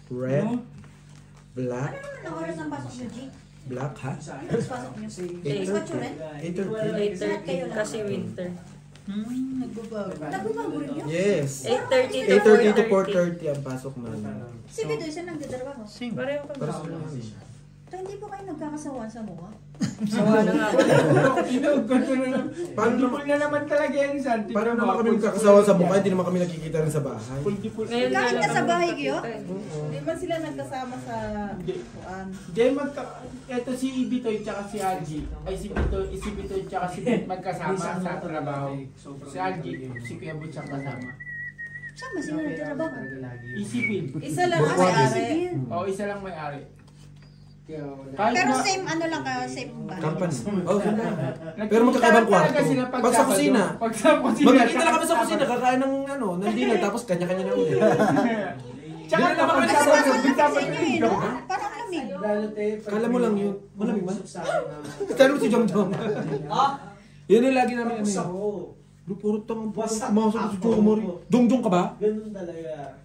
red, black. Ano naman ang oras ng pasok niyo, G? Black, ha? Oras pasok niyo? 8:30 kasi winter. Nagbabago rin yun? Yes. 8:30 to 4:30 ang pasok namin. Si Bidoy, saan nagtatrabaho? Pareho ka Para ba? sa namin. So, hindi po kayo nagkakasawan sa mukha? Sawa na nga. Paano naman, na naman talaga yan, Santi. paano naman kami magkakasawa sa mukha? Hindi naman kami nakikita rin sa bahay. Ngayon Kahit nga na sa bahay kayo? Di ba sila nagkasama sa kuan? Then eto si Bitoy tsaka si Algie. Ay si Bitoy tsaka si Bet magkasama sa trabaho. Si Algie, si Kuya Butch ang kasama. Saan ba sila nagtatrabaho? Isipin. Isa lang Ah, ang sa may-ari. Isipin. Oo, isa lang may-ari. Pero same ano lang ka, same ba? Company. Oh, ganda. Pero magkakaibang kwarto. Pag sa kusina. Pag sa kusina. Magkikita lang kami sa kusina, kakain ng ng dinner, tapos kanya-kanya na ulit. Tsaka Di naman kami Mas kasama pasok sa inyo eh, no? Parang lamig. Kala mo lang yun. Malamig ba? Tanong si Jom Jom. Yun yung lagi namin ano. Puro tang pumasok sa Jom Mori. Dong ka ba? Ganun talaga.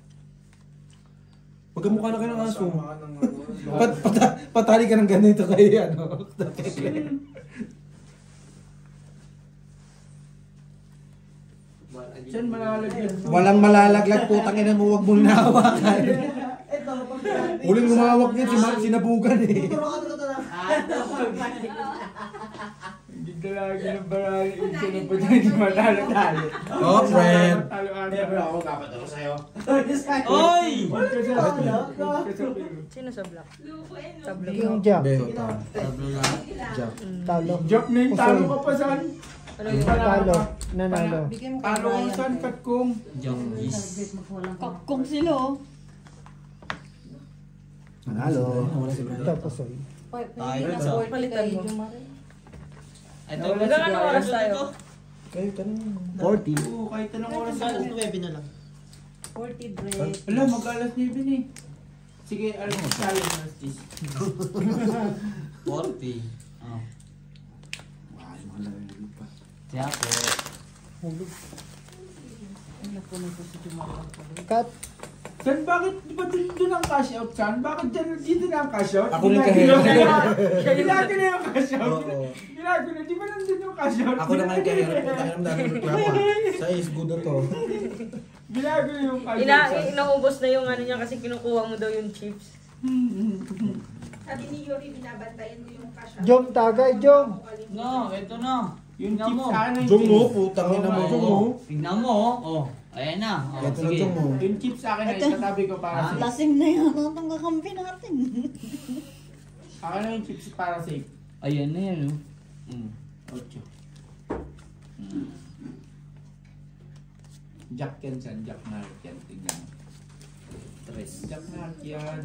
Magkamukha na kayo ng aso. Patali ka ng ganito kay ano. Diyan malalagyan. Walang malalaglag, putang ina mo, wag mong nahawakan. Ito, Huling humawak niya, sinabugan eh. Hindi talaga ng barali. Hindi na po hindi matalo-talo. Oh, friend. Never ako kapatalo sa'yo. Oy! Sino sa black? Sa black. Yung Jack. Beta. Jack. Talo. Joke na yung talo ka pa saan? Ano yung Talo. Nanalo. Bigyan mo Talo ka saan, Katkong? Kakong sila oh. Nanalo. Tapos ay. Palitan mo. Ito, Hanggang anong oras tayo? Kayo, tanong. 40. Oo, kahit anong oras ako. 9 na lang. 40 break. Ala, mag-alas 9 eh. Sige, alas tayo alas 10. 40. Oh. Siya po. Cut. San, bakit? Di ba doon ang cash out, San? Bakit dito na ang cash out? Ako lang kahirap. Ginagawa na yung cash out. Oo. Ginagawa na, di ba nandun yung cash out? Ako naman kaya putang ina dami reklamo. Sa is good na to. Ginagawa na yung cash out. Inaubos na yung ano niya kasi kinukuha mo daw yung chips. Sabi ni Yuri, binabantayan mo yung cash out. Jom, tagay, Jom. No, ito na. Yung Tingnan chips mo. sa akin. Jong mo, putang ina mo, Jong mo. Tingnan mo. Oh. Ayan na. Oh, Ito na sige. Jong mo. Yung chips sa akin ay katabi ko para safe. Lasing na yan ang kakampi natin. Akin na yung chips para safe. Ayan na yan. 8. Jack yan, San. Jack Narc yan. Tingnan mo. Jack Narc yan.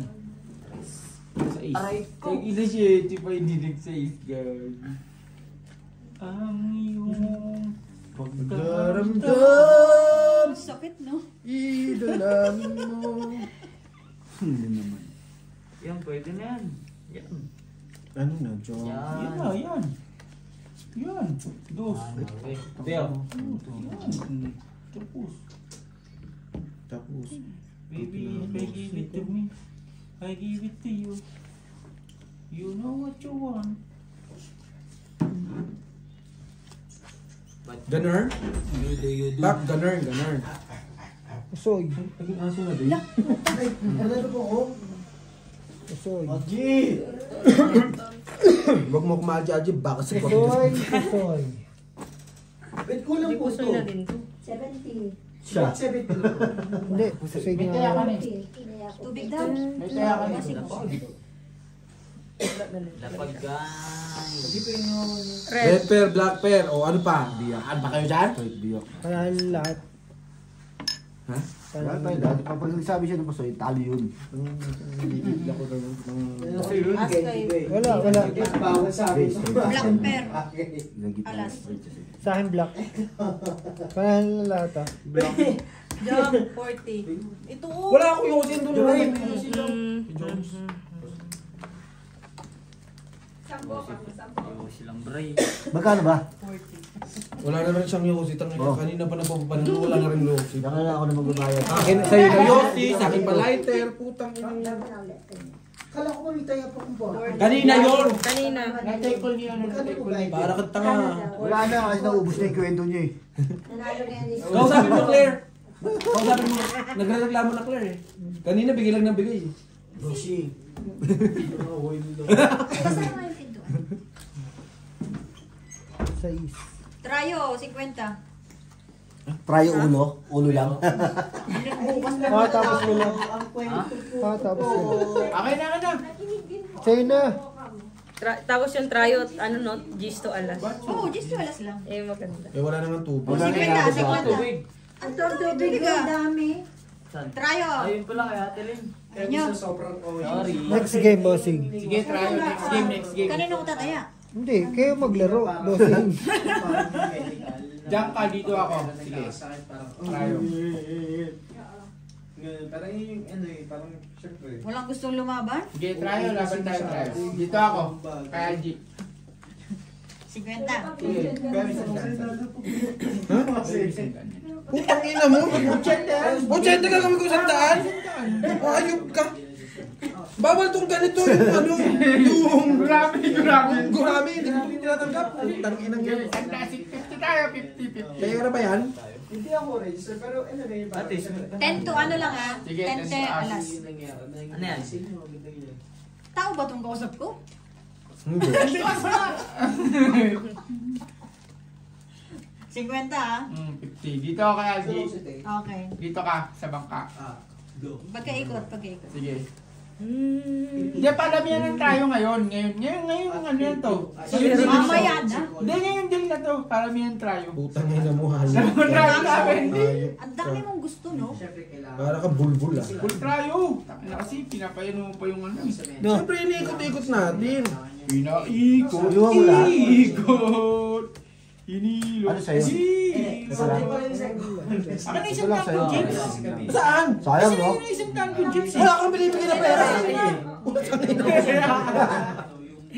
Sa is. Ang ina siya, di pa hindi nag-6, guys. Ang iyong Pagdaramdam, Sakit no? idalamin mo. Hindi naman. Yan, pwede na yan. Yan. Ano na, Jong? Yan na, yan. Yan. Dos. Beo. Yan. Tapos. Tapos, Baby, if I give it to me, I give it to you. You know what you want. Gunner? You do, you do. Back, gunner. Usoy. Naging aso na din. Ano po ko? Usoy. G! Huwag mo kumadya-adya, baka sa Usoy. Usoy. Wait, kulang Hindi po ko to. na din to. 70. siya. 70 lang. Hindi. Usoy May kaya ka nga. na eh. Tubig daw. May kaya ka na eh. Lapag guys. Red pear, black pear, o ano pa? Biyak. Ano ba kayo dyan? Biyak. Panalo lahat. Ha? Wala tayo lahat. Kapag nagsabi siya ng pasoy, talo yun. Bibigla ko ng... Kasi yun, Ask kay- Wala, wala. bawal sa akin. Black pear. Nagit Alas. Sa akin black. Panalo lahat ah. Jump, 40. Ito oh. Wala akong yosin doon. Sampo ka, sampo. Ayaw silang brave. Magkano ba? 40. Wala na rin siyang Yossi. Kanina pa napapapanan. Wala na rin Yossi. Saka na ako na magbabayad. Akin, sa'yo na Yossi, sa akin pa lighter. Putang ina. Kala ko may taya pa kung ba. Kanina yun! Kanina. Na-tackle niya, na-tackle niya. Para kang tanga. Wala na kasi naubos na yung kwento niya eh. Kausapin mo, Claire. Kausapin mo. Nagreklamo na Claire eh. Kanina bigay lang ng bigay. Roshi. Kasama yung pintuan. 6. Trayo, 50. Try ulo. Ulo lang. Tapos mo lang. Tapos mo lang. Okay na ka na. Sa'yo na. Tapos yung tryo, ano no, G's to alas. Oo, just alas lang. Eh, maganda. Eh wala namang tubig. Wala na 50. Ang tubig ang dami. Trayo. Ayun pala kaya, Telin. Inyo. Sorry. Next game, bossing. Sige, try yun. Next game. Kanino ko tataya? Hindi, kayo maglaro, bossing. Diyan ka, dito ako. Sige. Try yun. Parang yung ano eh, parang syempre. Walang gustong lumaban? Sige, try yun. Laban tayo, try yun. Dito ako. Kaya Jeep. 50. Sige. Pero isang Putang ina mo! 80 ka kami kung 100? O ayup ka! Bawal tong ganito yung ano, yung... Gurami, hindi ko tinatanggap. Putang ina ng gano'n. 50 tayo, 50-50. Kaya na ba yan? Hindi ako register, pero ano na yun. 10 to ano lang ah. Sige, 10 to alas. Ano yan? Tao ba itong kausap ko? Hindi. 50 ah. 50. Dito ako kaya, Jeep. Okay. Dito ka, sa bangka. Pagkaikot. Sige. Hindi, palamihan ng tayo ngayon. Ngayon, ano yan to? Mamaya na. Hindi, ngayon din na to. Palamihan tayo. Putang ina mo, hayop. Full tayo namin. Hayop. Ang dami mong gusto no? Para ka bulbul ah. Full tayo. Kasi pinapainom mo pa yung ano. Siyempre, iniikot-ikot natin. Pinaikot. Iwan mo lahat. Ikot. Hinilo. Ano sa'yo? Ako na isang tanko, Jeeps. Saan? Sayang, no? Kasi na isang tanko, Jeeps. Wala kang binibigyan na pera.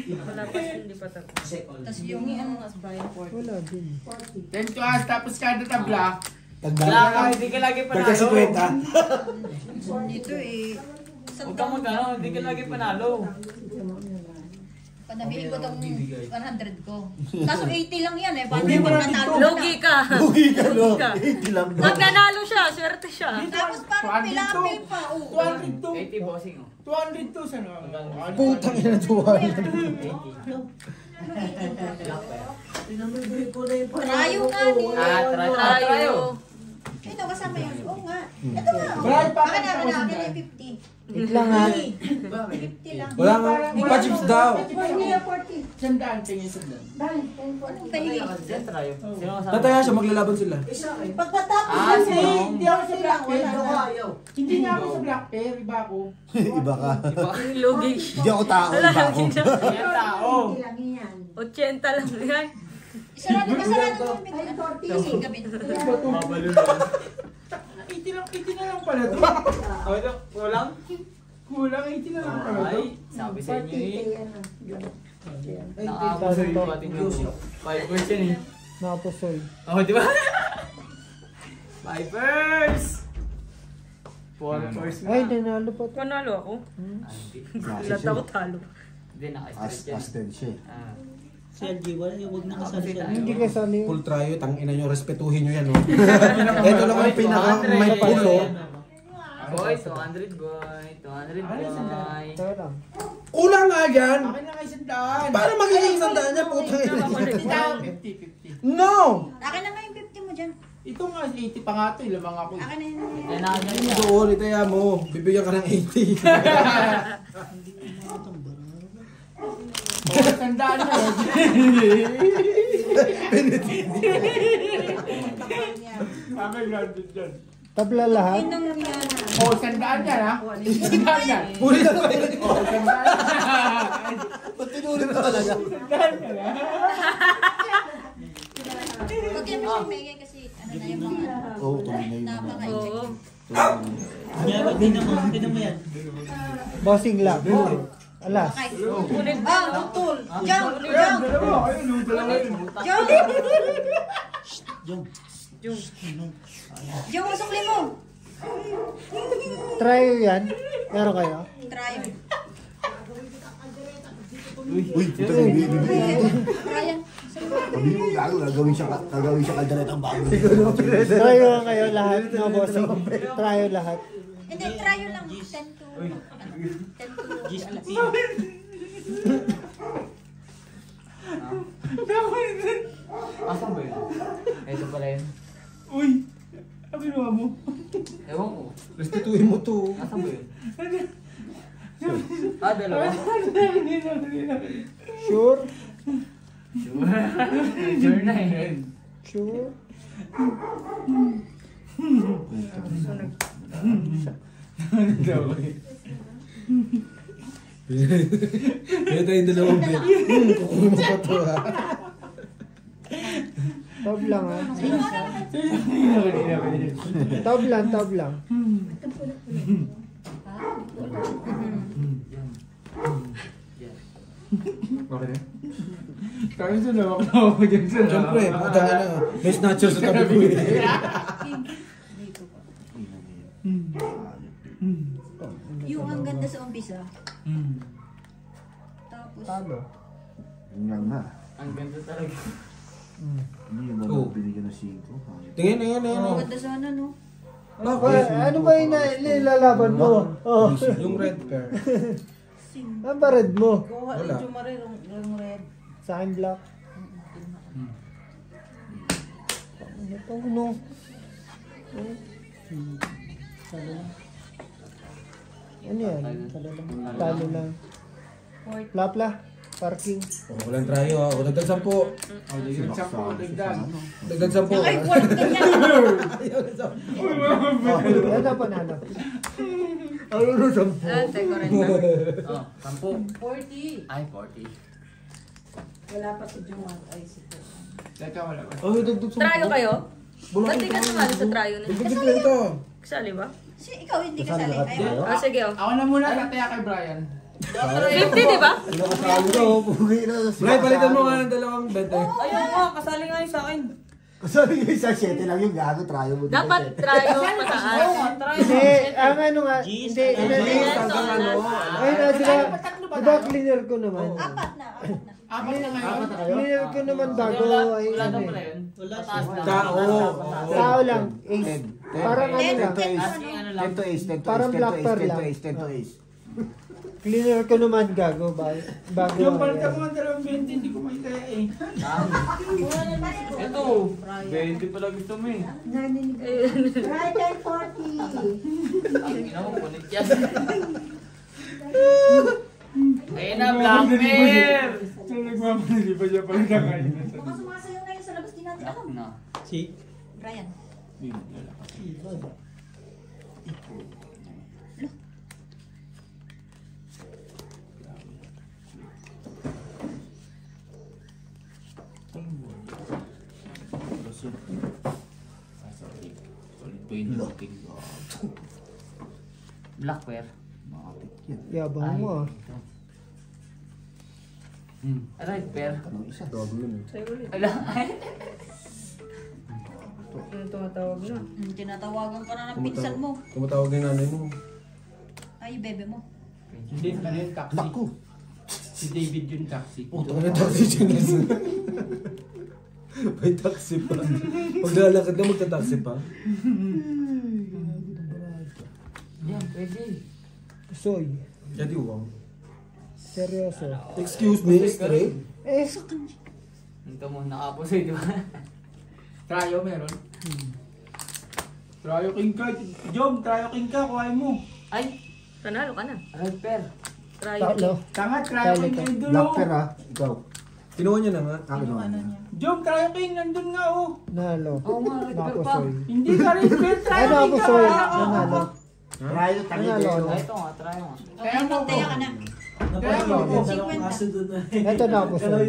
Wala pa, hindi pa tapos. Tapos yung ano nas Brian Ford. Wala din. 10 to us, tapos kada tabla. Hindi ka lagi Pagka 50. Dito eh. Huwag ka magkano, hindi ka lagi panalo. Panabihin ko tong 100 ko. Kaso 80 lang yan eh. Paano yung pagkatalo na? Lugi ka. Bugi ka, no? 80 lang. Pag nanalo siya, swerte siya. Tapos parang pilapil pa. 200 to. 80 bossing, oh. 200 to, saan? Putang ina tuwa. Trayo nga din. Tayo. Ito kasama yun. Oo nga. Ito nga. Brian, Baka naman na. 50. Wait lang ha. 50 lang. Wala nga. Pa-chips daw. Sandaan, tingin sandaan. Anong pahingi? Tataya siya, maglalaban sila. Pagkatapos Hindi ako sa Black Bear. Hindi nga ako sa Black Bear, iba ako. Iba ka. Lugi. Hindi ako tao. Iba ako. Yan tao. 80 lang yan. Sarado mo yung pinto. Gabi. 80 na lang pala to. Kulang? Kulang, 80 na lang pala to. Sabi sa inyo eh. Nakapusoy yung ating Yoshi. 5 yan eh. Nakapusoy. Oh, di ba? Vipers! 4 first Ay, nanalo pa to. Panalo ako. Lahat ako talo. Hindi, naka-straight yan. Asted siya. Si LG, wala yung huwag nakasali siya. Hindi ka sali. Full tryo, tangina nyo, respetuhin nyo yan, no? Ito lang ang pinaka may pulo. Boy, 200 boy. 200 boy. Tara lang. Kulang nga yan! Akin na nga isang daan. Paano magiging sandaan niya, putang ina? Hindi tayo 50-50. No! Akin na nga yung 50 mo dyan. Ito nga, 80 pa nga ito. Ilamang ako. Akin na yun. Doon, itaya mo. Bibigyan ka ng 80. Sandaan na. Akin granted dyan. Tabla lahat. Inong yan. Sandaan yan ha. Sandaan yan. Huli na ba? Sandaan yan. Ba't tinulit na talaga? Sandaan yan ha. Huwag yan mo siya may kasi ano na yung mga Oo, tuloy na yun. napaka-inject. Kaya, hindi naman yan. Bossing lang. Alas. Okay. Putol. Jump. Jump, sukli mo. Try yan. Meron kayo? Try. Uy, puta na yung baby. Ryan. Sabi mo, gagawin siya kaldaret ang bago. Try yun kayo lahat, mga bossing. Try yun lahat. Hindi, try yun lang. 10 to... 10 to... Asan ba yun? Ito pala yun. Uy! Ano ginawa mo? Ewan ko. Restituin mo to. Asan ba yun? Dalawa. Sure? Sure na yun. Sure? Kaya tayong dalawang bet. Kukunin mo pa to ha. Tab lang ha. Tab lang. Okay na? Kaya sa lawak na ako dyan sa Siyempre, matanga na. May snatcher sa tabi ko eh. Yung ang ganda sa umpisa. Tapos... Talo. Yun lang na. Ang ganda talaga. Hindi yung Oh. mga binigyan ng 5. Tingin, ayan. Ang ganda sana, no? Ano ba yung nilalaban mo? Oh. Yung red pair. Ano ba red mo? Wala. Sa akin black. Ito no. Ano yan? Talo lang. Plapla. Parking. Oh, walang trayo ha. O, dagdag 10. O, dagdag 10, dagdag. Dagdag 10. Ay, worth it yan. Ano panalo? Ano na 10? Teko rin na. Oh, 10. 40. Ay, 40. Wala pa si Jumar. Ay, si Teka, wala ba? Oh, dagdag 10. Trayo kayo? Ba't di ka sumali sa trayo na? Dagdag lang ito. Kasali ba? Ikaw hindi ka sali. Ayaw. Sige oh. Ako na muna, tataya kay Brian. 50, di ba? Nakasali ka, oh. Pugi na. Bray, palitan mo nga ng dalawang bet eh. Ayun nga, kasali nga yun sa akin. Kasali yung isa, 7 lang yung gago. Trayo mo. Dapat trayo pataas. Hindi, ang ano nga, hindi, Hanggang ano. ay na, diba cleaner ko naman. Apat na. Apat na ngayon. Cleaner ko naman bago ay Wala ano na pala eh. yun. Pataas na. Tao. Tao lang, ace. Parang ano lang, 10 to ace, 10 to ace, 10 to Parang ace, black pearl 10 to lang. ace, 10 to ace. cleaner ko naman gago bago. Yung palta mo ang 20, hindi ko makikaya eh. Ito, 20 pala gusto mo eh. Right at 40. Ina mo, punit yan. Ayun na, Black Bear! So nagmamanili pa siya pala na ngayon. Baka sumasayaw na yun sa labas, di natin alam. Na. Si? Brian. Black Bear. Yabang mo ah. Red Bear. Anong isa? Dog yun eh. Sa'yo ulit. Ala. Ano tumatawag na? Tinatawagan ka na ng pinsan mo. Tumatawag yung nanay mo. Ay, bebe mo. Hindi, ano yung taxi? Naku! Si David yung taxi. Puta ka na taxi dyan. May taxi pa. Pag lalakad ka, magta-taxi pa. Yan, pwede. Soy. Jadi uwang. Seryoso. Excuse me, straight? Eh, Ito mo, nakapos eh, di ba? Trayo meron? Trayo king ka. Jom, trayo king ka. Kuhain mo. Ay, Panalo ka na. Red Bear. Trayo. talo. Tanga, trayo king ka yung dulo. Black pair ha. Ikaw. Kinuha niya na nga. Akin naman niya. Jom, trayo king. Nandun nga oh. Nalo. Oo nga, Red Bear Nako pa. soy. Hindi ka rin fair. Trayo Ano ako king ka. soy? Oo. Nanalo. Trayo, tangi Nanalo. kayo. Ay, ito nga, try mo. Kaya mo ko. Taya ka na. Kaya mo ko. 50. Ito na ako soy.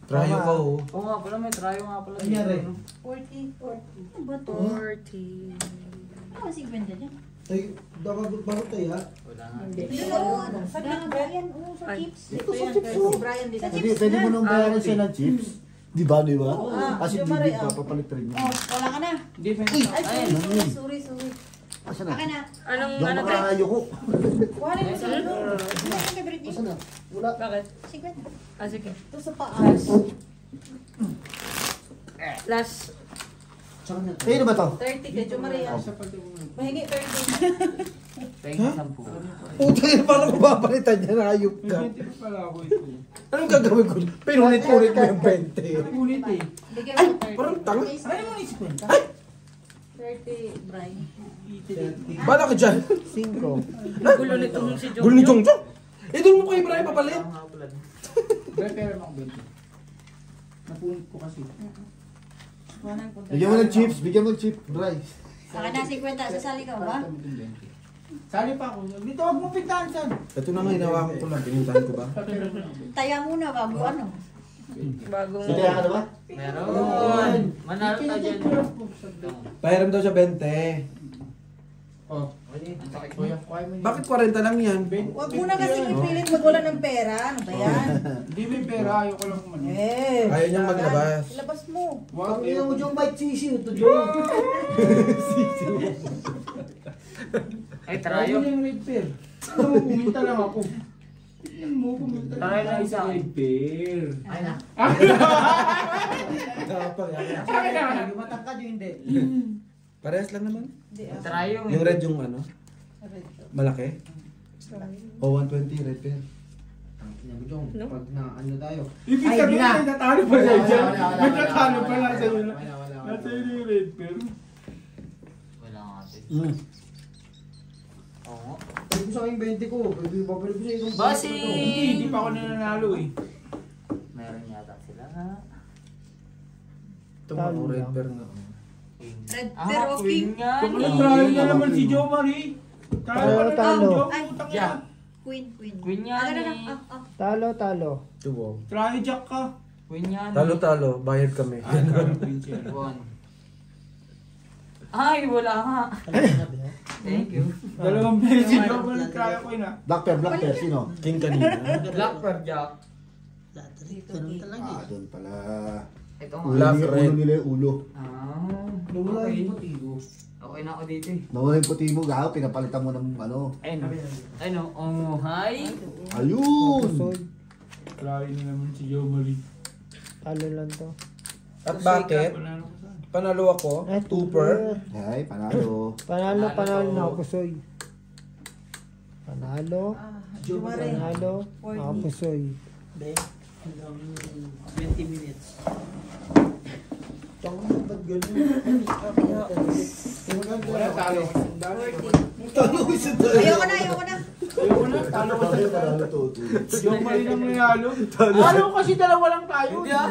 Trayo ka oh. Oo nga pala, may try nga pala. Ano 40. 40. Ano ba to? 40. Ano, 50 dyan? Ay, bakit tayo ha? Wala nga. Oo, sa Brian, oo, sa chips. Ito sa chips oh. Brian din. Pwede mo nang bayaran siya ng chips. Di ba? Ah, Kasi yung bibig Maria. pa, papalit rin Oh, yun. wala ka na. Ay, sorry. Asa na? Akin na. Anong Yung ano tayo? makakayo ko. Kuha mo sa ano. Ano ang favorite Asa niyo? na? Wala. Bakit? 50. Ah, sige. Ito sa paa. Last. Eh, ano ba to? 30 kay Jo Maria. Mahingi 30. Pengi 10. Puta yun, paano ko babalitan niya? Ayop ka. Anong gagawin ko? Pinunit-unit mo yung 20. Ulit eh. Bigyan Ay, mo 30. parang tanga. Ano mo isip 30 Brian. Bala ka dyan. 5. Gulo nitong si Jong. Gulo ni Jong Jong. Eh, doon mo kay Brian papalit. Pero ako 20. Napunit ko kasi. Bigyan mo ng chips, bigyan mo ng chips, Bray. Akin na 50. Sasali ka ba? Sali pa ako. Dito wag mo pintahan saan. Ito na nga, hinawakan ko lang. Pinintahan ko ba? Taya muna bago ano. Bagong... Sige, ka na ba? Meron. Manalo tayo dyan. Pahiram daw siya 20. Oh. Kuya, kuya mo. Bakit 40 lang yan? Huwag mo na kasi ipilit magwala ng pera. Ano ba yan? Hindi may pera, ayoko lang man. Eh. Ayaw niyang maglabas. Ilabas mo. Wag Ang ina mo yung bite sisi, ito Jong. Ay, Ayaw tarayo. mo yung red pair. Ano mo, puminta lang ako. Tingnan mo, puminta lang. Tarayo lang isa. Red pair. Ay na. Kapag yan. Yung matangkad yung hindi. Parehas lang naman. Tarayo. Yung red yung ano? Malaki? O 120 red pair. Jong, pag na ano tayo. Ibig Ay, sabihin, na. may natalo pa siya dyan. Wala, wala, May wala, natalo pa wala, nasa iyo. wala. Nasa iyo yung red pair. Wala nga ate. Oo. Pwede ko sa akin 20 ko. Pwede babalik ko sa itong Bossing! Hindi pa ako nananalo eh. Meron yata sila. Ito mga Talo red lang. pair nga. Red Ah, pair o queen king? nga. Try na naman si Jo Marie. Talo, talo. Ay, Yeah. Queen. Queen yan Ano na? eh. Talo. Ito wow. Try jack ka. Queen yan. Talo-talo, bayad kami. One. Ay, wala nga. Thank you. Dalawang beses si Jo Marie try ko yun ah. Black pair, sino? King kanina. Black per jack. Ganun talaga Ah, doon pala. Ito Black nga. red. Ulo nila yung ulo. Ah. Nawala Okay. yung motibo. Okay na ako dito eh. Nawala yung puti mo, gaho, pinapalitan mo ng ano. Ayun. Ano? Oh, hi. Ayun! Pusoy. Try na naman si Jo Marie. Talo lang to. At bakit? Panalo ko saan? Panalo ako. Eh, 2 per. Ay, panalo. Panalo na ako, Pusoy. Panalo. Jo Maria. Panalo. Ako, Pusoy. Be, hanggang 20 minutes. Tanga mo, ba't ganun? Wala talo. Talo ko sa Ayoko na. Ayoko na. Talo ko sa Panalo to. Jo Marie nang nanalo. Talo kasi dalawa lang tayo. Hindi ah.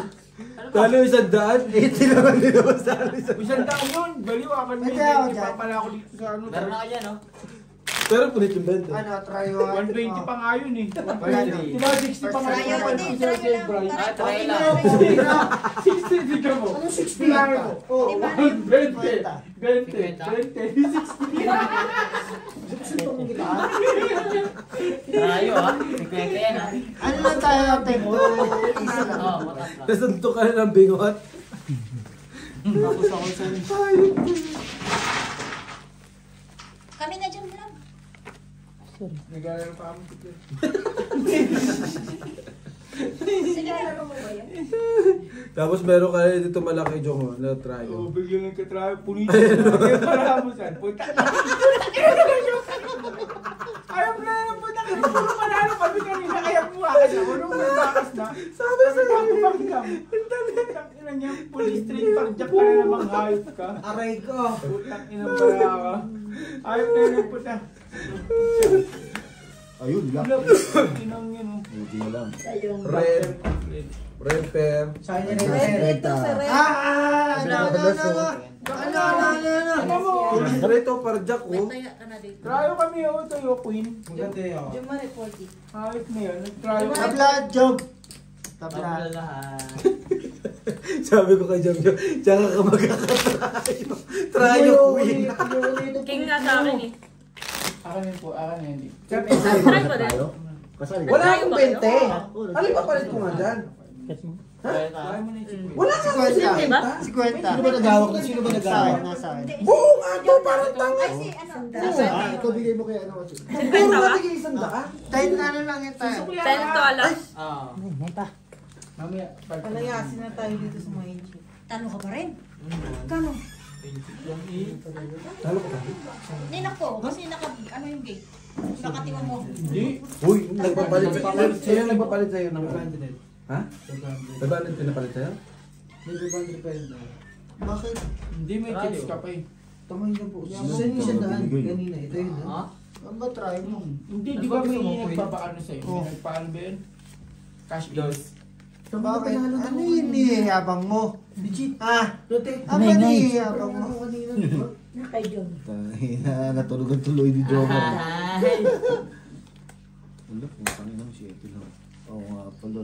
Talo 100. 80 naman din ako sa Isang taon yun. Baliw ako. Ay, kaya ako dyan. Ipapala ako dito sa ano. Meron ako dyan, no? Pero punit yung 20. Ano, try 120 pa nga yun eh. Diba 60 pa nga Try yun. ako din. Try ko lang. Ah, try Okay lang. na. 60 di ka mo. Ano 60 lang ka? Oh, Di ba? 20. 20. 60. Tarayo ah. Sikwete yan ah. Ano lang tayo natin? Isa lang. Oo, matas lang. Tapos nantok ka na ng bingot. Tapos ako sa Kami na dyan lang. Naglalaro pa kami. Sige, laro mo ba yan? Tapos meron ka rin dito malaki Jong na try. Oo, biglang nagkatrayo. Punito. Kaya para mo saan. Punta. Ayaw na lang punta. Kung manalo kami kanina, kaya buwakas ako. Nung may bakas na. Sabi ako pakingam. Putang ina niya. Police street park. Jack ka na namang hayop ka. aray ko. Putang ina para ka. Ayaw na lang punta. Ayun, black. Inang yun. Buti na lang. Red. Red pair. Sa akin Red, red. ito sa red. Red to par jack May oh. taya ka na dito. Tryo kami oh. Ito yung queen. Maganda yun. Jo Maria 40. Hayop na yan. Nag-tryo kami. Tabla, job. Tabla Tabla. lahat. Sabi ko kay Jom, tsaka ka magkakatrayo. Trayo queen. King nga sa akin eh. Akin yun po, akin yun. Kasali ba na tayo? Kasali ba? Wala akong 20. Ano yung papalit ko nga dyan? Kaya mo na yung Wala ka Kwenta. kasi Diba? Si Kwenta. Sino ba nagawak na? Sino ba Sa akin, nagawak? nasa akin. buo nga to, parang tanga. Ay, si ano? Ikaw bigay mo kay ano kasi. Puro natigay isang daan. Tayo na lang yan tayo. Tayo to alas. Mamaya, Palayasin na tayo dito sa mga inchi. Talo ka pa rin. Kano? Talo ko ba? Ninak ko, kasi ano yung gate? Nakatiwa mo. Hindi. Uy, nagpapalit sa'yo. Sino nagpapalit sa'yo ng 100? Ha? 500 pinapalit sa'yo? May 500 pa yun daw. Bakit? Hindi, may tips ka pa eh. Tamahin lang po. Saan yung sandaan? Kanina, ito yun ha? Ano ba try mo? Hindi, di ba may nagpapaano sa'yo? May nagpaano ba yun? Cash in. Bakit? Ano yun nihihiyabang mo? Legit. Ah! Lote. Ano ba nihihiyabang mo? Kanina, di ba? Kay John. Natulog ang tuloy ni Jomer. Wala, kung kanina si Ete lang. Oo nga pala.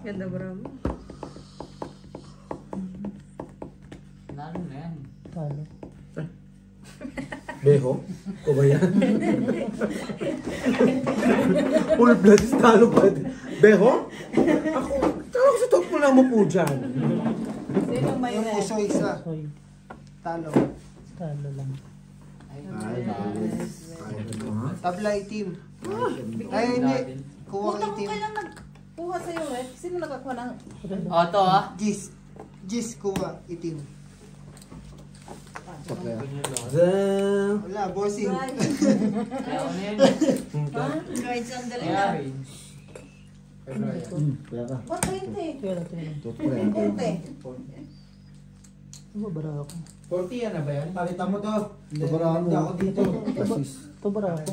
Ganda bro. Lalo na yan. Talo. Beho? Ko ba yan? Full blood is talo pa. Beho? Ako, tawag sa top mo lang mo po dyan. Sino may Yung puso isa. Soy. Talo. Talo lang. Ay, bagus. Tabla itim. Ay, hindi. Kuha Puta ko itim. kailan nagkuha sa'yo eh. Sino nagkakuha ng... O, to ah. Gis. Gis kuha itim. Wala, bossing. Kaya ano yan? Guys, sandali Kaya na. rin. Kaya ka. 120. Tira, tira. Totoo yan. 40. Tumabara ako. 40 yan na ba yan? Palitan mo to. Tabaraan mo. Ako dito. Pasis. Tumabara ako.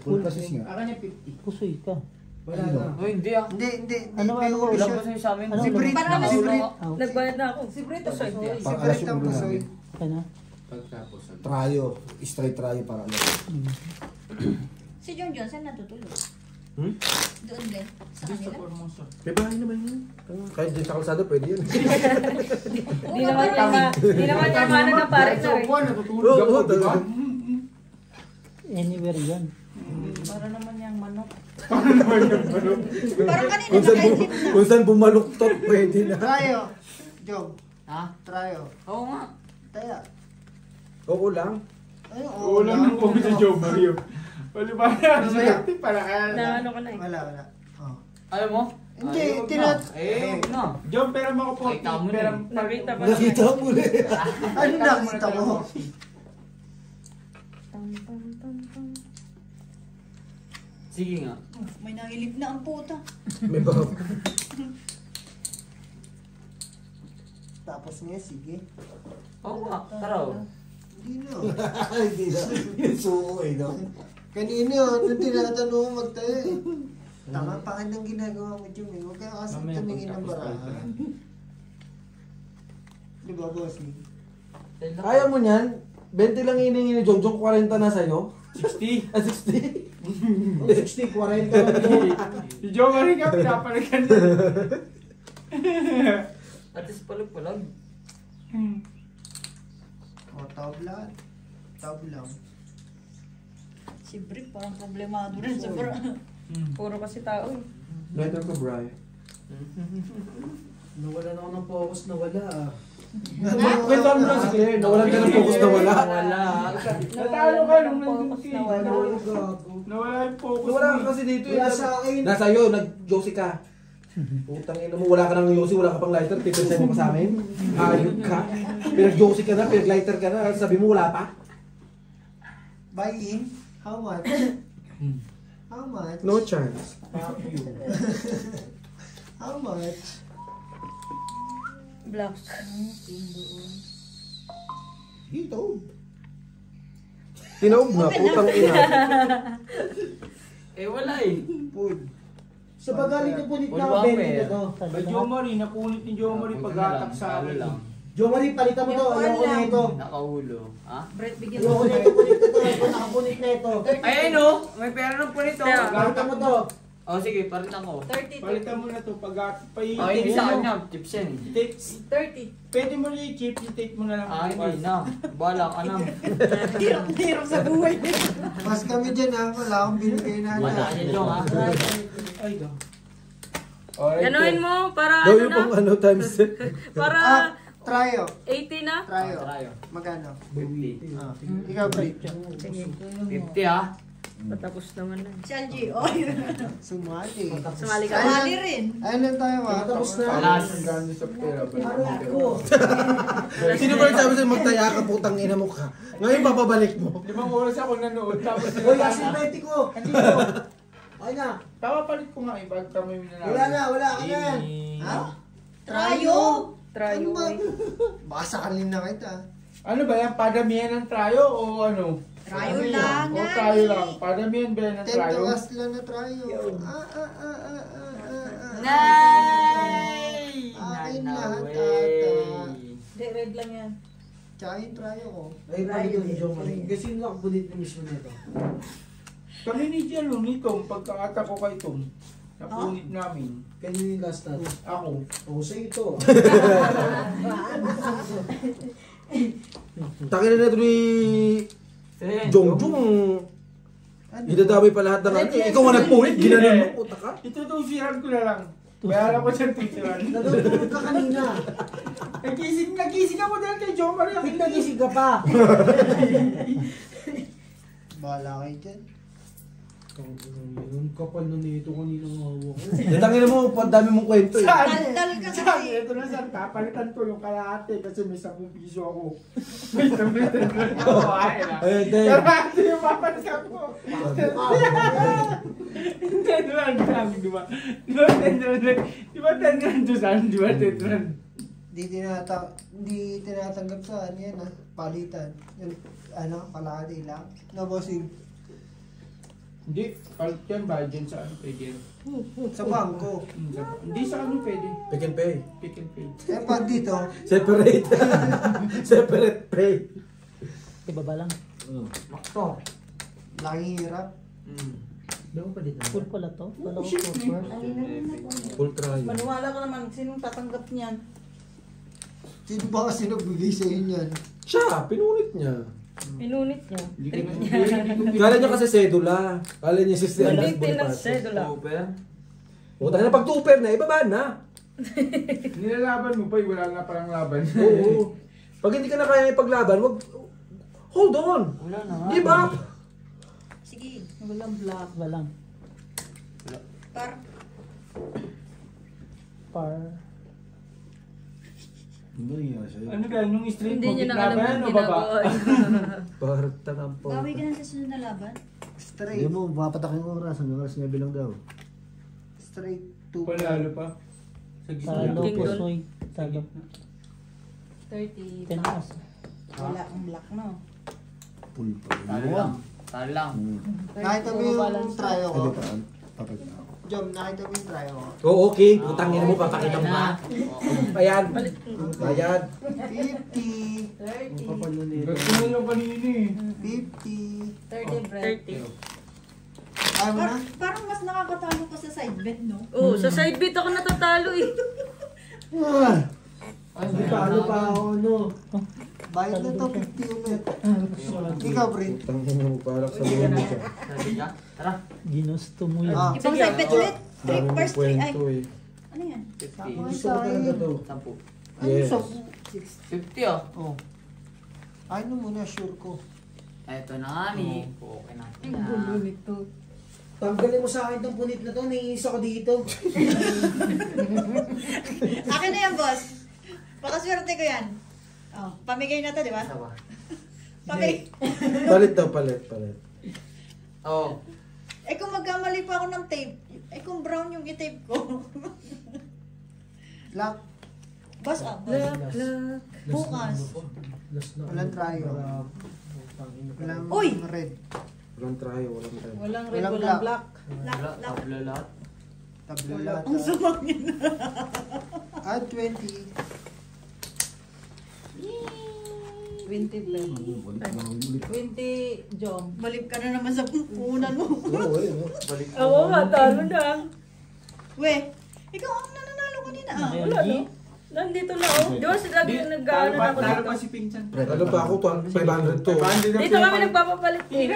Full pasis nga. Akin yung 50. Pusoy ka. Wala na. Uy, hindi ah. Hindi. Ano, may ano, ulo Wala siya. pa sa'yo sa amin. Ano, Si Brit. Parang Si Brit. Nagbayad na ako. Si Brito Soy. Si Pang alas Brit yung ang ulo pusoy. namin. Kaya na. Pagtapos. Trayo. Straight trayo para alam. Si John John, saan natutulog? Hmm? Doon din. Sa Gusto kanila? Formosa. May bahay naman yun. Kahit dyan sa kalsada, pwede yun. Di naman niya mana na pare na eh. Natutulog ako, di ba? Anywhere yan. Para naman yung manok. Paano naman yung manok? Parang kanina nakaisip na. Kung saan bumaluktot, pwede na. Trayo. Job. Ha? Trayo. Oo nga. Taya. Oo lang. Ay, Oo lang ng po sa Joe Mario. Wala ba na? Swerte para kaya Na ano ka na eh. Wala. Oh. Alam mo? Hindi, Ayun tinat... Eh, huwag na. John, pera mo ko 40. Nakita mo na Pera, eh. Nakita pa Nakita mo na. Ano nakita mo? Sige nga. May nangilip na ang puta. May baka. Tapos niya, sige. Oo nga. Tara oh. Hindi na. Hindi na. Yung suko eh, no? Kanina, nung tinatanong mo magtayo eh. Tama pa ng ginagawa mo, Jum. Huwag ka kasi Mamaya tumingin ng pagtapos barahan. Di ba, boss? Ayaw mo niyan. 20 lang hiningi ni Jongjong, 40 na sa'yo. 60. Ah, 60. 60, 40 lang to. Si Joe Mario ka, pinapalikan na. At least palag-palag. O, tabla. Tabla. Si Brick parang problemado rin sa parang. Puro kasi tao eh. Letter ko, Brian. Nawala na ako ng focus, nawala ah. Kwento mo lang si Claire, nawalan ka ng focus na wala. Wala. Natalo ka nung nandun ka. Nawala. Nawala yung focus. Wala ka kasi dito eh. Wala sa akin. Nasa iyo, nag-josie ka. Putang ina mo, wala ka nang yosi, wala ka pang lighter, pipintay mo pa sa amin. Ayun ka. Pinag-josie ka na, pinag-lighter ka na, sabi mo wala pa. Buy in? How much? How much? No chance. How much? Black. Dito. Tinaob na, putang ina. Eh wala eh. Food. Sa pagaling ko punit na Wala 20 pa eh. na to. Kay Joe Marie, napunit ni Joe Marie pag-atak sa akin. lang. Jo Marie, palitan mo to. Ayoko na ito. Nakahulo. Ha? Brett, bigyan Ayoko mo. na ito, punit na to. Ayoko nakapunit na ito. Ayun oh! May pera ng punito. Palitan mo to. Oh, sige, palitan ko. 32. Palitan mo na to pag Oh, hindi sa kanya. Chips yan. Take, 30. pwede mo na i-chip, i-take mo na lang. Hindi na. Bala ka na. Hirap sa buhay. Mas kami dyan ha, wala akong binigay na. Wala ka dyan, ha? Ay, go. Ganuin mo para Daw ano yung na? pang ano times. Para Tryo. 80 na? Tryo. Magkano? 50. Ikaw, Brit. Sige. 50 ha? Patapos naman na. Si Algie, oy. Sumali. Sumali ka. Kamali rin. Ayun lang tayo ha. Tapos na. Alas. Gano'n sa pera. Ako. Sino ba sabi sa'yo magtaya ka putang ina mo ka? Ngayon bababalik mo. 5 oras ako nanood. Tapos Hoy, asin beti ko. Andito. Okay na. papapalit ko nga ibag kami na. Wala ka na. Ha? Trayo. Ano ba? Baka sakalin na kita. Ano ba yan? Padamihan ng trayo o ano? Trayo Ano yan? lang, O trayo lang. Padamihan ba yan ng trayo? Tentuas lang na tryo. Nay! Akin lahat ata. Hindi, red lang yan. Tsaka yung tryo ko. Ay, palit yung Jong Marie. Kasi nakabulit na mismo nito. Kami ni Jello ni Tom, pagkaata ko kay Tom, napunit namin. Kanino yung last natin? Ako. O, sa ito. Takin na ito ni Jongjong. Idadamay pa lahat ng ano. Ikaw ang nagpulit, ginanon mo, puta ka. Itutusiran ko na lang. Bayaran ko siyang titiran. Natutulog ka kanina. Nagising ka mo dahil kay John Maria. Nagising ka pa. Bahala kayo dyan. Ang kapal na nito kaninang hawak ko. Tangin mo, dami mong kwento eh. Dal ka Saan? kasi. Ito na saan, papalitan ko yung kalahati kasi may 10 piso ako. May 10 piso ako. Ay na. Ay, then. Kalahati yung papalitan ko. 10 rand lang, di ba? Di ba 10 rand? Di ba 10 rand to saan? Di ba 10 rand? Hindi tinatanggap sa ano yan ha. Palitan. Yung, ano, kalahati lang. No, bossing. Hindi, palit yan ba? Diyan sa ano pwede yan? Sa bangko. Hindi sa ano pwede. Pick and pay. Pick and pay. Eh, pag dito, Separate. Separate pay. Ibaba lang. Makto. laking hirap. Daw pa dito. Full pala to? Wala ko shit, for. Full trial. Maniwala ka naman, sinong tatanggap niyan? Sino ba kasi nagbigay sa inyo yan? Siya, pinunit niya. Pinunit niya. Hindi ko na. Kala niya kasi sedula. Kala niya si Ulitin ng sedula. O, tayo na pag-tuper na, ibaba na. Nilalaban mo pa, wala nga parang laban. Oo. Pag hindi ka na kaya ipaglaban, wag, hold on. Wala na nga. Give up. Sige, walang black. Walang. Par. Par. Ano nangyari sa'yo? Ano ba, nung street Hindi mo, niya na alam laban yung o baba? ginagawa. Parang tangang po. Bawi ka na sa sunod na laban? Straight. Hindi mo, papatakin ko oras. Hanggang oras 9 lang daw. Straight to. Panalo pa. Sa Talo gitna. po, soy. Talo. 30. Tenas. Wala kang black, no? Full pa. Talo lang. Talo lang. Nakita mo yung tryo ko? Ano pa? Papagta ako. Jom, nakita mo yung tryo ko? Oo, okay. Putangin mo, papakita mo ha. Ayan. Ayan. 50. 30. Kapal na nito. Gusto mo yung kanina eh. 50. 30 bread. 30. Ayaw mo na? Parang mas nakakatalo pa sa side bet, no? Oh, sa side beat ako natatalo eh. Hindi talo pa ako, no? Bayad na to, 50 ulit. Ikaw, Brit. Putangin mo, parang sa buhay mo siya. Tara. Ginusto mo yan. Ah, Ibang side bet ulit. Dami mong First 3, ay. kwento eh. Ano yan? Gusto ko talaga to. 10. Yes. 50 oh. Oh. Ay, no muna, sure ko. Eto na nga ni. Okay na. Ang gulo nito. Tanggalin mo sa akin tong punit na to, naiis ako dito. Akin na yan, boss. Pakaswerte ko yan. Oh, pamigay na to, di ba? Isa ba? Pamigay. Palit daw, palit. Oo. Eh kung magkamali pa ako ng tape, eh kung brown yung i-tape ko. Lock. Boss, boss. Bukas. Last na. Walang tryo. Walang Uy! red. Walang try, walang try. Walang red, Walang walang black. black. Wala. Lock. Tabla lahat. Tablo lahat. Ang sumang yun. Add 20. 20 Jom. Balik ka na naman sa punan mo. Oo, ayun. Oo nga, talo na. We, ikaw ang nananalo kanina ah. Wala no? Nandito na oh. Di ba sila nag-ano na ako Talo pa dito? si Pinchan. Ano pa ako? 500 to. Dito kami nagpapapalit eh.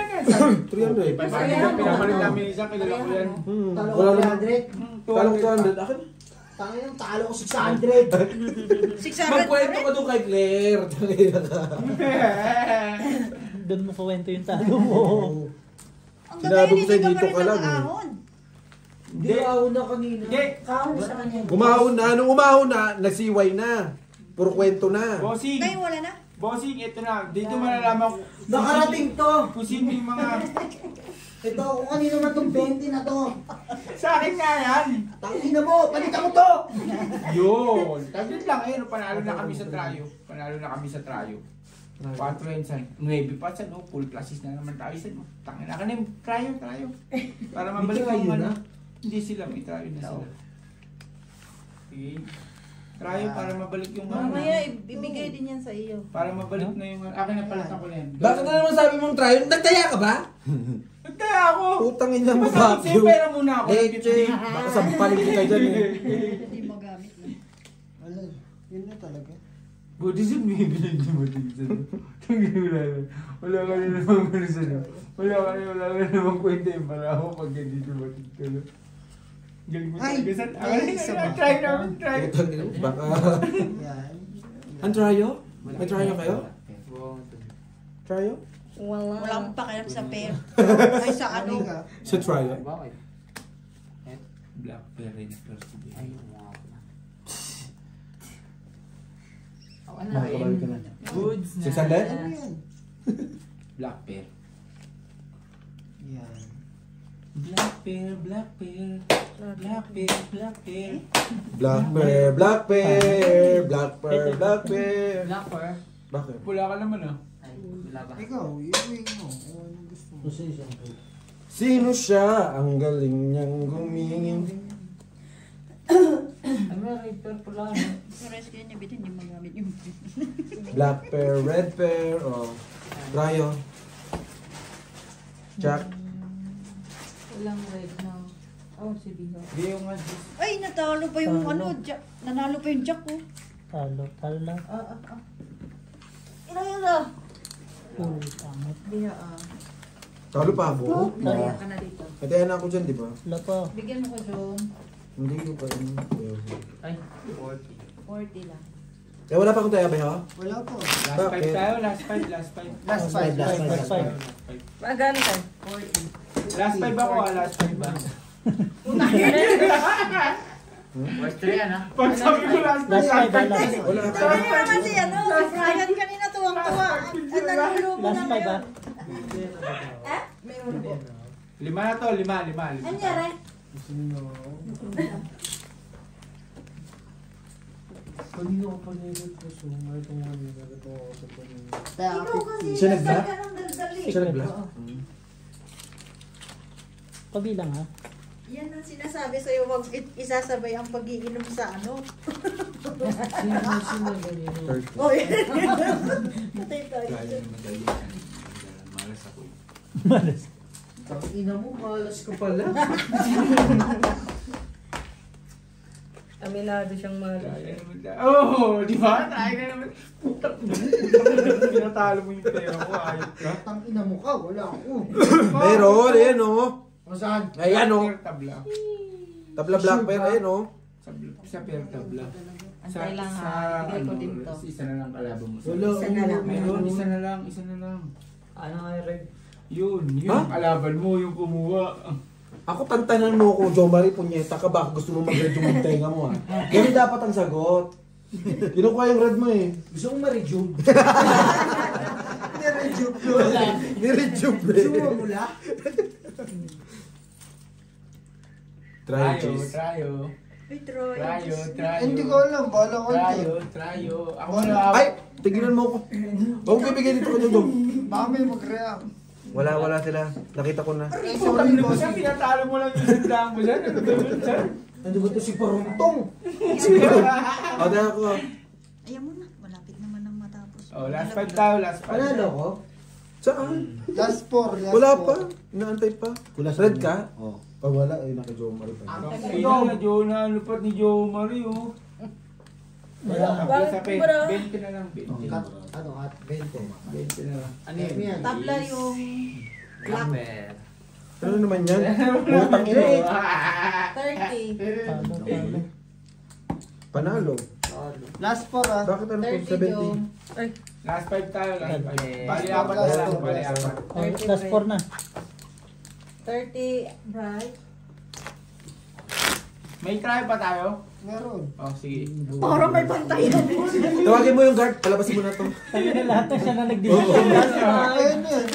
300. Pinapalit namin isa, kilala ko yan. Talo Wala ko naman. 300. Talo ko 200. Akin? Tangin yung talo ko 600. 600 Magkwento ka doon kay Claire. Doon mo kuwento yung talo mo. Ang Sinabi ko ganda sa'yo, yun, dito ka lang, eh. ahon. Hindi ako na kanina. Hindi. Kahon sa kanya. Umahon na. Nung umahon na, nagsiway na. Puro kwento na. Bossing, Ngayon wala na. bossing, ito na. Dito malalaman Nakarating to. kung sino yung mga... Ito, kung kanino man tong 20 na to. Sa akin nga yan. Tangina mo, palitan mo to. Yun. Taglit lang. Ayun, panalo na kami sa trayo. Panalo na kami sa trayo. 4 and san. 9 pa sa no. Full classes na naman tayo sa no. Tangin na ka na yung trayo. Para mabalik Hindi yung kayo ano. na? Hindi sila. May trayo na sila. Okay. Trayo para mabalik yung ano. Mamaya ibigay din yan sa iyo. Para mabalik na yung akin na palitan ko na yan. Bakit na naman sabi mong try? Nagtaya ka ba? Nagtaya ako. Putang ina mo Masakit Fabio. sa'yo, pera muna ako. Leche. Baka sampalin kita dyan eh. Hindi magamit na. Wala, yun na talaga. Buddhism, bibili di mo din sa wala ka na namang ano sa wala ka na namang kwenta yung para ako pag hindi dumating ka na. Galing mo Ay! talaga sa Ay, isa ba? try namin, try. Putang ina mo. Baka... Yan. Ang tryo? May tryo kayo? Tryo? Wala akong pakialam sa pair. Ay sa ano. Ka. Sa tryo? Blackberry na first day. Makakabalik ka na. Goods na. 600? Ano yan? Blackberry. Yan. Blackberry. Black bear. Bakit? Pula ka naman ah. Ikaw, iuwi mo. Ano gusto mo? Sino siya? Ang galing niyang gumingin. Yung rescue niya, bitin, hindi magamit yung... Black pear, red pear, o tryo. Jack. Walang red na. Oh, si Biho. Hindi yung nga. Ay, natalo pa yung ano, Jack. Nanalo pa yung Jack ko. Talo lang. Ilan na? Uy, pangit. Biho, Talo pa ako. Maria ka na dito. Katayan ako dyan, di ba? Wala pa. Bigyan mo ko, Jom. Hindi ko pa rin. Ay, 40 lang. Eh, wala pa akong tayo, ha? Wala po. last Bakit? 5 tayo, last 5. Last Last 5. five. Magkano tayo? Last 5 ako last 5 ba? Pag sabi ko last 5, Last five, last five. Wala pa. Sabi mo naman si ano, si Brian kanina tuwang-tuwa. At nanulubo Last na five, ngayon. ah. Meron po. 5 na to, 5. Ano yari? Kanino ko pa nilot ko so, may tungkol nila ito ako sa kanino. Ikaw kasi, Siya nag-black? nagsabi ka ng daldali. Siya nag-black? Pabilang ha. Yan ang sinasabi sa'yo, wag isasabay ang pag-iinom sa ano. Sino ganino? Oy. Patay tayo. Malas ako. Malas. Ina mo, malas ka pala. Aminado siyang malas. Oh, di ba? Tayo na naman. Putak mo. Pinatalo mo yung pera ko. Ayot ka. Tang ina mo ka, wala ako. Meron, ayan o. O saan? Ayan o. Tabla. Tabla black pear, ayan o. Sa pera tabla. Antay lang ha. Bigay ko din to. Isa na lang kalaban mo. Wala. Isa na lang. Meron, isa na lang. Ano nga yung red? Yun Ha? ang kalaban mo, yung kumuha. Ako tantanan mo ko, Jo Marie Punyeta ka ba? Gusto mo mag-red yung tenga mo ha? Ganun dapat ang sagot. Kinukuha yung red mo eh. Gusto mong ma-rejuve? Ni-rejuve ko. Ni-rejuve Gusto mo eh. mamula? Try cheese. Tryo. Uy, Troy. Hindi ko alam, bala ko Tryo. Ako Wala. na. Ay! Tigilan mo ko. Huwag bibigay dito ko Dong. Baka may mag-react. Wala sila. Nakita ko na. Putang na mo siya, pinatalo mo lang yung sandaan mo dyan. Ano ba yun siya? Ano ba ito si Paruntong? O, dahil ako. Ayaw mo na. Malapit naman ang matapos. Oh, last 5 tayo, last 5. Panalo ko? Saan? Last 4, last Wala 4. pa. Inaantay pa. Kulas Red ka? Oo. Pag wala, eh, naka-Joe Marie pa. Ang ina na Joe na lupat ni Joe Marie oh. Wala sa 20 na lang, 20. Ano, at 20. 20 na lang. Ano yun? Tabla yung black. Number. Ano naman yan? Putang ina eh. 30. Panalo. Last 4 ah. Bakit ano to? 30 yung 70? Last 5 tayo, last 5. Okay. Bali apat na lang, bali apat. Last 4 na. 30 bright. May try pa tayo? Meron. Oh, sige. Parang may pantay na. Tawagin mo yung guard. Palabasin mo na to. Sabi na lahat na siya na nag-decision. Ayun yun.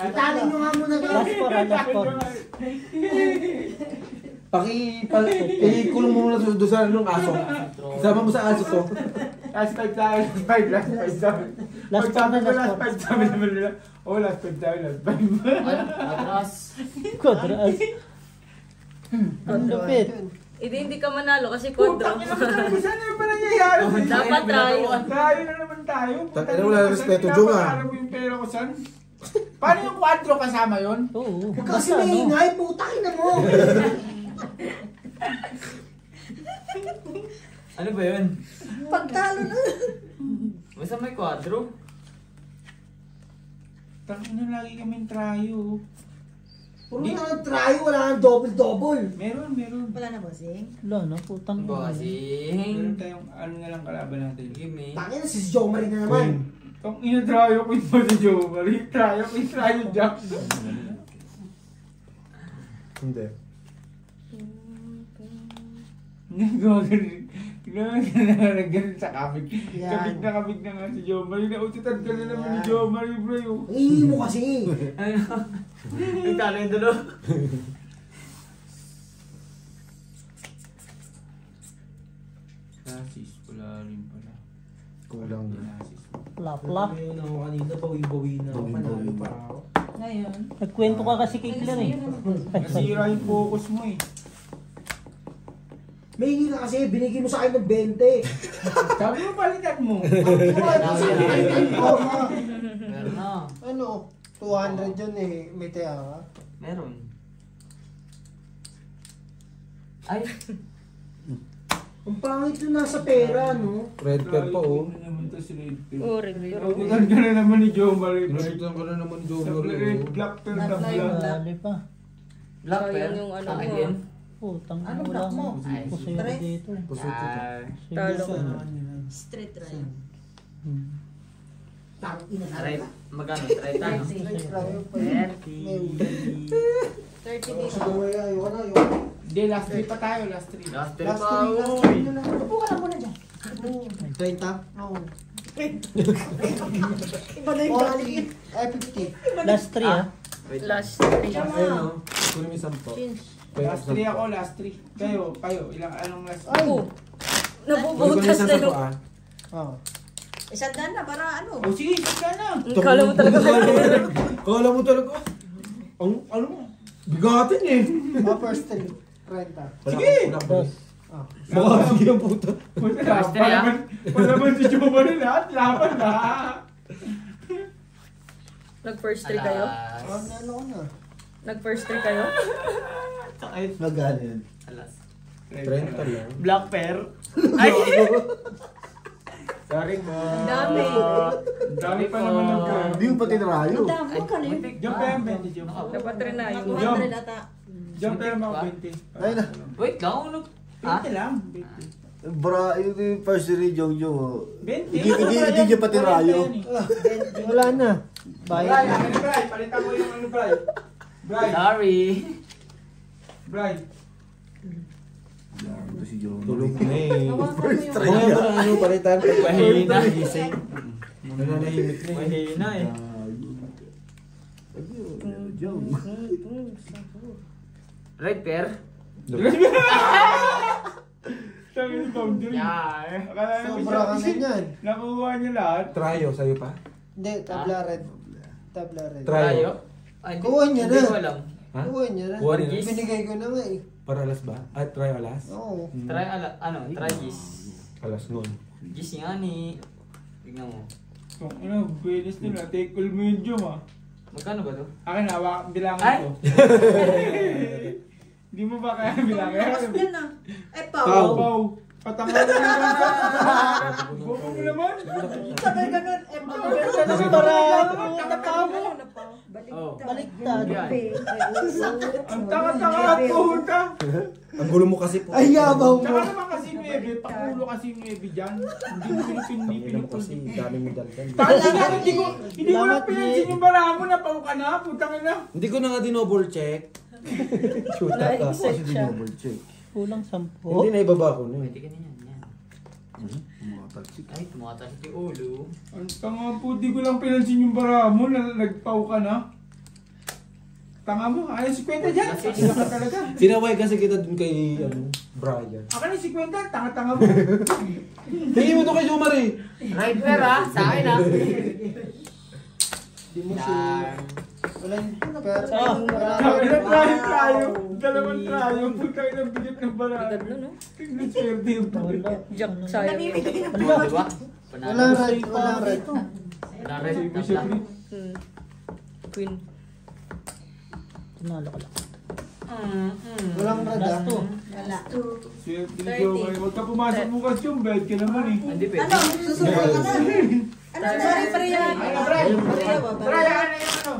Italin nyo nga muna ka. Last 4 last 4. Ikulong mo muna doon sa anong aso. Isama mo sa aso to. Last 5 tayo, last 5, last 5 tayo. Last 5 na, last 5 sabi naman nila. Oh, last 5 tayo, last 5. Atras. Quadras. Ang lupit. Hindi ka manalo kasi Putang quadro. ina mo talaga, saan yung pa nangyayari? Dapat tayo. Tayo na naman tayo. Tang ina, wala na respeto, Jong, ah. Pinapakarap yung pera ko saan? Paano yung quadro kasama yun? Oo. Kasi maingay, putang na mo. Ano ba yun? Pagtalo na. Basta may quadro. Tangina lagi kaming trayo. Puro na ng try, wala nang double-double. Meron. Wala na bossing. Wala na, putang. Meron tayong ano na lang kalaban natin. Tangin na si Joe Marie na naman. Tang ina trayo ko yung si Joe Marie. Trayo Jack. Hindi. Nagaganon sa kabig. Yan. Kabig na nga si Joe Marie. Naututan ka na naman ni Joe Marie, bro. Ihi mo kasi. Nagkano yung dulo? Nasis, wala rin pala. Kulang na. Nasis. Plap-plap. Ayun ako kanina, bawi-bawi na ako. Panalo pa ako. Ngayon. Nagkwento ka kasi kay Claire eh. Nasira yung focus mo eh. May hingi ka kasi, binigay mo sa akin ng 20. Sabi mo balikan mo. Meron na. Ano? 200 yun eh. May tiyara. Meron. Ay. Ang pangit yun nasa pera, no? Red pair pa oh. Ano naman to si Red Pair? Oo, red pair. Naututan ka na naman ni Joe Marie. Inusutan ka na naman Joe Sa Marie Red oh. Black Pair na Black black. Dali pa. Black Sayang pair. yung ano Ang mo, again. ah. Putang Ano wala black mo? mo. Pusero Tres? dito. Pusuto to. Talo ko. Street run. Tangina na. Aray, magano? Try tayo. 30 Sa dito. buhay, ayoko na, ayoko na. Hindi, last 3 pa tayo, last 3. Last three Last pa. 3, last Uy. 3 na lang. Upo ka lang muna dyan. 30? Oo. Iba na yung balik. 50. Last 3 ah. Last 3. Ayun oh. Kunin mo yung 10. Change. Last 3 ako, last 3. Kayo, anong last 3? Ako. Kunin ko na Nabubutas yung na 10 yung... ah. Oo. Isang daan na para ano. O sige, isa na. Kala mo talaga Kala mo talaga. Ang ano mo? Bigatin eh. First 3. 30. Sige! Baka sige ang puta. Last 3 ah. Wala man si Joe Marie lahat, laban na. Nag-first 3 kayo? Ano ko na? Nag-first 3 kayo? Magkano yun? Alas. 30 lang. Black pair. Ay! Sorry po. Ang dami. Dami pa naman ng plan. Hindi mo pati narayo. Ang dami. Huwag ka na yun. Jump pa yung 20, jump. Dapat rin na yun. 200 ata. Jump pa yung mga 20. Ayun na. Wait lang, ano? 20 lang, 20. Bra, yung first ni Jong oh. 20? Hindi niya pati rayo. Wala na. Bray, Bayad na. ano Bray? Palitan mo yung ano Bray. Bray, Sorry. Bray. Ito si Jong. Tulog na eh. Hawakan mo yung... Kung ano ano palitan. Mahina. Gising. Nananahimik na eh. Mahina eh. Jong. Red pair. Sabi ni Boundary. Yeah. Akala namin Sobra ka na yan. Nakuha niya lahat. Tryo sa'yo pa? Hindi, tabla red. Tabla red. Tryo. Ay, Kuha niya hindi na. ko alam. Ha? Kuha niya na. Kuha niya na. Binigay ko na nga eh. Para alas ba? Ay, tryo alas? Oo. Try ano? Try gis. Alas nun. Gis nga ni. Tignan mo. Kung ano, buenas nila. Take all medium ah. Magkano ba to? Akin na, bilangin Ay! ko. Hindi mo ba kaya bilangin? Yan na. Eh, Pau. Pau. Patangal mo naman. Bobo mo naman. Sabay ganun. Eh, Kasi para tao mo. Baliktad. Ang tanga-tanga at puhuta. Ang gulo mo kasi po. Ay, yabaw mo. Tsaka naman kasi Mebe, pakulo kasi Mebe dyan. Hindi Kasi dami mo daldan. Hindi ko lang pinansin yung bara mo, napaw ka na, putang ina. Hindi ko na nga dinoble check. Shoot ka. Na-excite siya. Double check. Kulang 10. Hindi na ibaba ko na. Pwede ka na yan. Ay, tumatalsik yung ulo. Ang tanga po, di ko lang pinansin yung bara mo, nagpaw ka na. Tanga mo, ay 50 dyan. Tanga ka talaga. Sinaway kasi kita dun kay Brian. Akin na 50, tanga-tanga mo. Tingin mo to kay Jomari. Right there ah, sa akin ah. Di mo siya. Wala yung pera. Sabi na tayo. Dalawang tayo. Putang ina, bigat ng bara. Bigat na, no? Tingnan swerte yung Jack, sayang. Di ba? Wala red. Wala red. Wala rin. Tabla. Queen. Tunalo ka lang. Walang red ah. Wala. Swerte ni Jomay. Huwag ka pumasok bukas yung bed ka naman eh. Hindi pwede. Ano? Susubukan ka na. Ano? Sorry, Priya. Ay, Priya ba? Try na yung ano.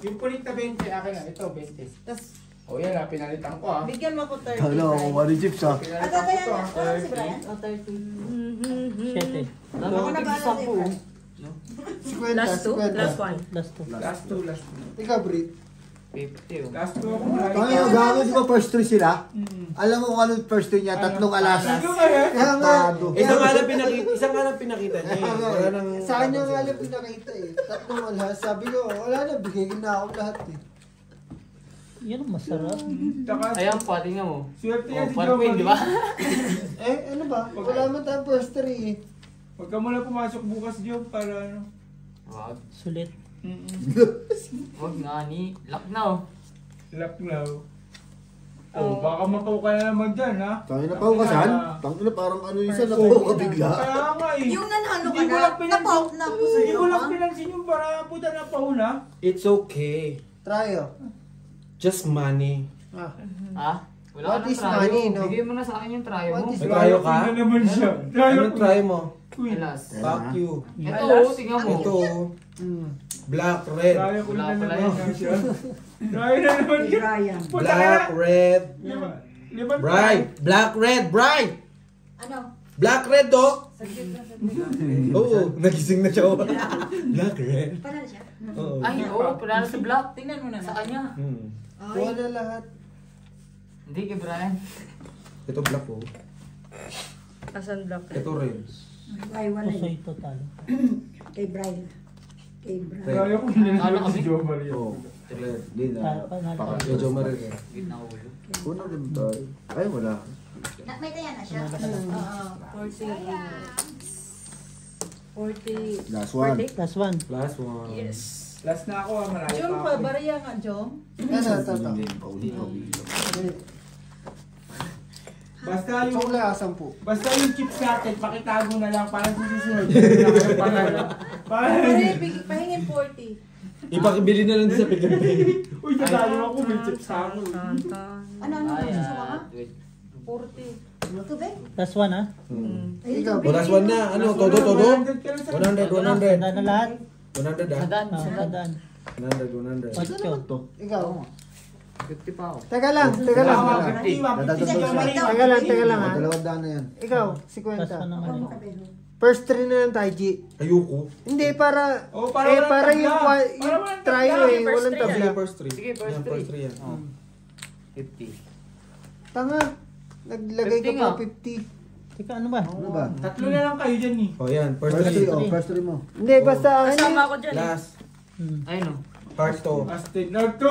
Yung pulit na 20, akin na. Ito, 20. Tapos, O yan ah, pinalitan ko ah. bigyan mo ko 30. Ano, kumari chips ah. At kaya na. Ano si Brian? O, 30. 7. Ako na ba na si Brian? 50, Last 2? 50. Last 1. Last 2, last 2. Ikaw, Brit. 50 oh. Last 2 ako malaki. Kaya gano'n di ba first three sila? Alam mo kung anong first three niya? Tatlong alas. Ano kaya? Kaya nga. Isang nga lang pinakita niya eh. Wala nang... Sa kanya nga lang pinakita eh. Tatlong alas. Sabi ko, wala na, bigay na ako lahat eh. Yan ang masarap. Ayan pa, tingnan mo. Swerte yan si Parang Jomay. queen, di ba? Eh, ano ba? Wala man tayong first three eh. Huwag ka muna pumasok bukas, Jom, para ano. Wag. Sulit. Wag nga ni. Lock na oh. Laklaw. Oh, baka mapaw ka na naman dyan, ha? Tayo na paukasan? Tangin na parang ano yung isa na ka bigla. Kaya nga eh. Yung nanalo ka Hindi ko na. lang pinansin. Napaw na. Hindi ko lang pinansin yung para puta na pauna. It's okay. Try oh. Just money. Ha? Wala What ka ng is tryo. money, no? Bigay mo na sa akin yung tryo What mo. is- May tayo ka? Queen na naman siya. Anong try mo? Queen. Alas. Fuck you. Ito oh, tingnan mo. Ito. Black, red. Tryo ko na Wala pala naman yun. siya. Tryo na naman siya. Brian. Puta ka Black, na. red. Liman Bright. Black, red, bright. Ano? Black, red, oh. Saglit na, saglit. Oo, nagising na siya. oh. Black, red. Panalo siya? Oo. Ay, oo, panalo sa black. Tingnan mo na Sa na. kanya. Kuha na lahat. Hindi kay Brian. Ito black, oh. Asan black? Ito red. Ay, wala Puso yun. ito talo. Kay Brian. Kay Brian. Tryo ko na Ano naman si kami? Joe Maria. Oo. Red. Di na. Panalo. Medyo marin. Gitna ulo. Una rin tayo. Ay, wala. May kaya na siya? Oo. 40. Last one. Last one. Last one. Yes. Last na ako, malayo Jom pa pa, ako. bariya nga, Jom. Ano, tato. Hindi, paulit. Basta yung, Ikaw lang, 10. basta yung chips natin, pakitago na lang para sa susunod. Hindi na kayo panalo. Pahingin 40. Ipakibili na lang din sa Pigabay. Uy, natalo ako, may chips ako. Ano, susuka ka? Wait. 40. Ito, be? Last one ha? Ikaw, O, last one na. Ano, todo? 100 ka lang sa- 100, 100. Handa na lahat. 100 ah. Sadan. Sadaan. 100, 100. Ocho. Ikaw. 50 pa ako. Teka lang, teka lang. Tama, Teka lang. 50, 150 si Joe Maria. Teka lang ha. Dalawang daan na yan. Ikaw, Last one 50. naman yun. First three na lang tayo, G. Ayoko. Hindi, para... Oh, para eh, walang para tabla. yung, Para yung walang try tabla. eh, First walang three, tabla. Sige, first 3. Sige, first Yan, three. first 3 yan. Oh. 50. Tanga. Naglagay 50 ka nga. pa 50. Teka, ano ba? Ano ba? Tatlo na lang kayo dyan eh. O yan, first First three, 3. oh, first three mo. Hindi, basta ano Kasama ako dyan eh. Last. Ayun oh. Part 2. Astig na to.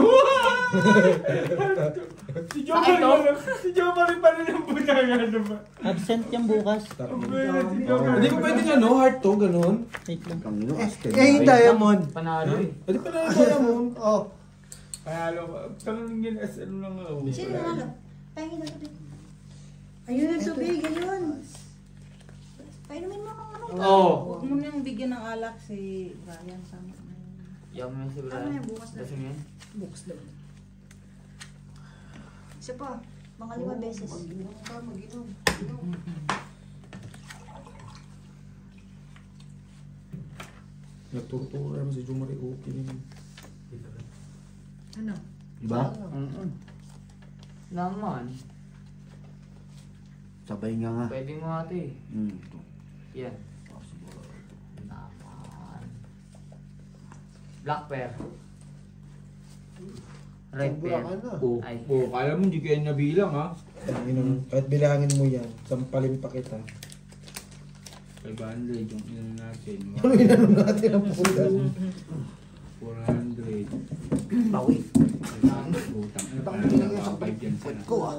Si Joe Sakit, oh. Maria, si Joe Maria pa rin ang puta nga naman. Absent yung bukas. Ang pwede si Joe Maria. Hindi ko pwedeng ano, heart 2, ganun. Wait lang. Kangino, astig. Eh, yung diamond. Panalo eh. Pwede pa na kaya mo. Oh. Panalo ka. Tangan as ano lang ako. Sino nanalo? Pahingin na tubig. Ayun ang tubig, ayun. Painumin mo kung ano. Oo. Huwag mo nang bigyan ng alak. Black si Brian sama. Yung may si Ano Brian. yan, bukas na. Lasing yan. Bukas daw. Isa pa, mga 5 beses. Mag-inom ka, mag-inom. Nagtuturo naman si Jumari okay din. Ano? Diba? Naman. Sabay nga. Pwede mo ate. Ito. Yan. Naman. Black pear. Red Sobra pear. ka na. Ay. Kala mo hindi kayo nabilang ha? Kahit bilangin mo yan, sampalin pa kita. 500 yung ino natin. Ano inano natin ang puta? 400. Bawi. Utang na Utang pala nilagay na sa 5 yan sana. ko ah.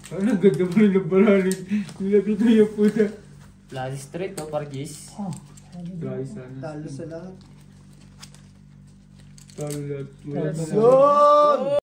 Ano ganda mo rin ng baralit. Nilagay ko yung puta. Bloody straight to, Pargis. Dahil sana. Talo sa lahat. Talo lahat. Yun!